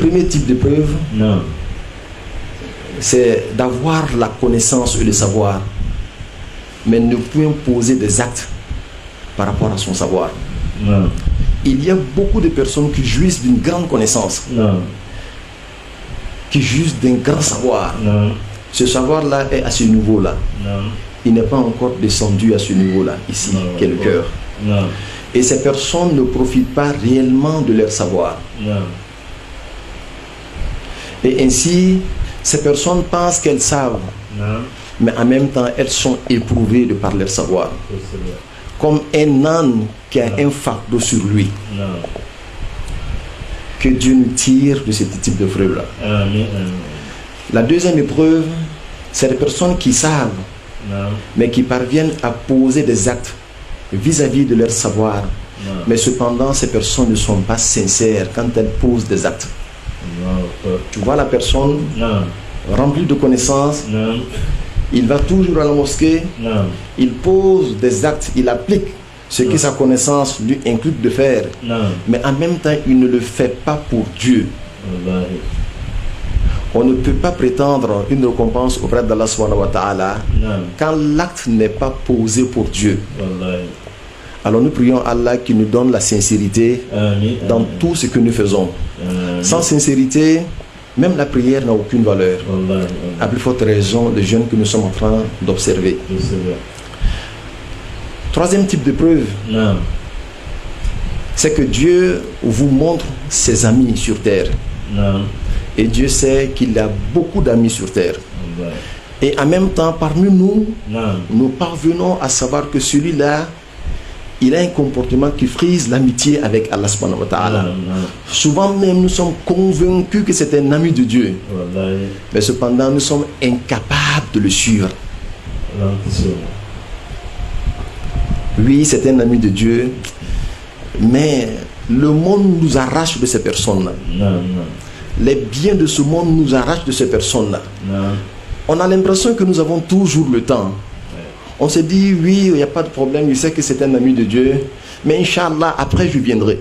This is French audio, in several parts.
premier type d'épreuve, c'est d'avoir la connaissance et le savoir, mais ne point poser des actes par rapport à son savoir. Il y a beaucoup de personnes qui jouissent d'une grande connaissance, qui jouissent d'un grand savoir. Ce savoir-là est à ce niveau-là. Il n'est pas encore descendu à ce niveau-là, ici, qu'est le cœur. Et ces personnes ne profitent pas réellement de leur savoir. Et ainsi, ces personnes pensent qu'elles savent, mais en même temps, elles sont éprouvées de par leur savoir. Comme un âne qui a un fardeau sur lui. Que Dieu nous tire de ce type d'épreuve-là. La deuxième épreuve, c'est les personnes qui savent, mais qui parviennent à poser des actes vis-à-vis de leur savoir. Mais cependant, ces personnes ne sont pas sincères quand elles posent des actes. Tu vois la personne remplie de connaissances, il va toujours à la mosquée, il pose des actes, il applique ce que sa connaissance lui inclut de faire, mais en même temps, il ne le fait pas pour Dieu. On ne peut pas prétendre une récompense auprès d'Allah subhanahu wa ta'ala quand l'acte n'est pas posé pour Dieu. Alors nous prions Allah qui nous donne la sincérité dans tout ce que nous faisons. Sans sincérité, même la prière n'a aucune valeur. À plus forte raison, le jeûne que nous sommes en train d'observer. Troisième type de preuve, c'est que Dieu vous montre ses amis sur terre. Et Dieu sait qu'il a beaucoup d'amis sur terre. Et en même temps, parmi nous, nous parvenons à savoir que celui-là, il a un comportement qui frise l'amitié avec Allah subhanahu wa ta'ala. Souvent même, nous sommes convaincus que c'est un ami de Dieu. Mais cependant, nous sommes incapables de le suivre. Oui, c'est un ami de Dieu, mais le monde nous arrache de ces personnes-là. Les biens de ce monde nous arrachent de ces personnes-là. On a l'impression que nous avons toujours le temps. On se dit, oui, il n'y a pas de problème, je sais que c'est un ami de Dieu, mais Inch'Allah, après je viendrai.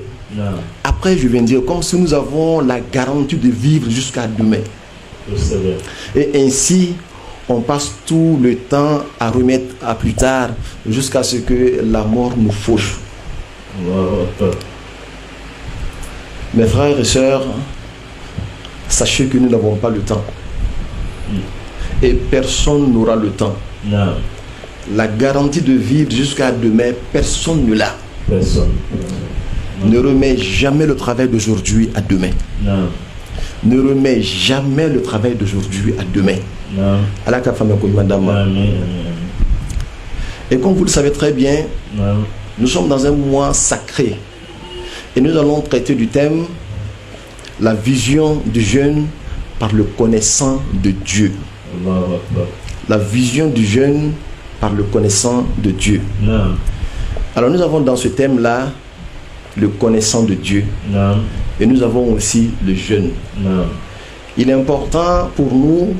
Après je viendrai, comme si nous avons la garantie de vivre jusqu'à demain. Et ainsi, on passe tout le temps à remettre à plus tard, jusqu'à ce que la mort nous fauche. Mes frères et sœurs, sachez que nous n'avons pas le temps. Et personne n'aura le temps. La garantie de vivre jusqu'à demain, personne ne l'a. Ne remets jamais le travail d'aujourd'hui à demain. Ne remets jamais le travail d'aujourd'hui à demain. Et comme vous le savez très bien, nous sommes dans un mois sacré. Et nous allons traiter du thème la vision du jeune par le connaissant de Dieu. La vision du jeune par le connaissant de Dieu. Alors nous avons dans ce thème-là le connaissant de Dieu. Et nous avons aussi le jeune. Il est important pour nous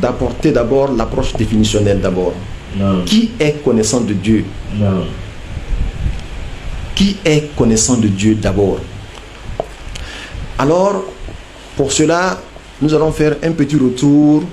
d'apporter d'abord l'approche définitionnelle d'abord. Qui est connaissant de Dieu? Qui est connaissant de Dieu d'abord? Alors, pour cela, nous allons faire un petit retour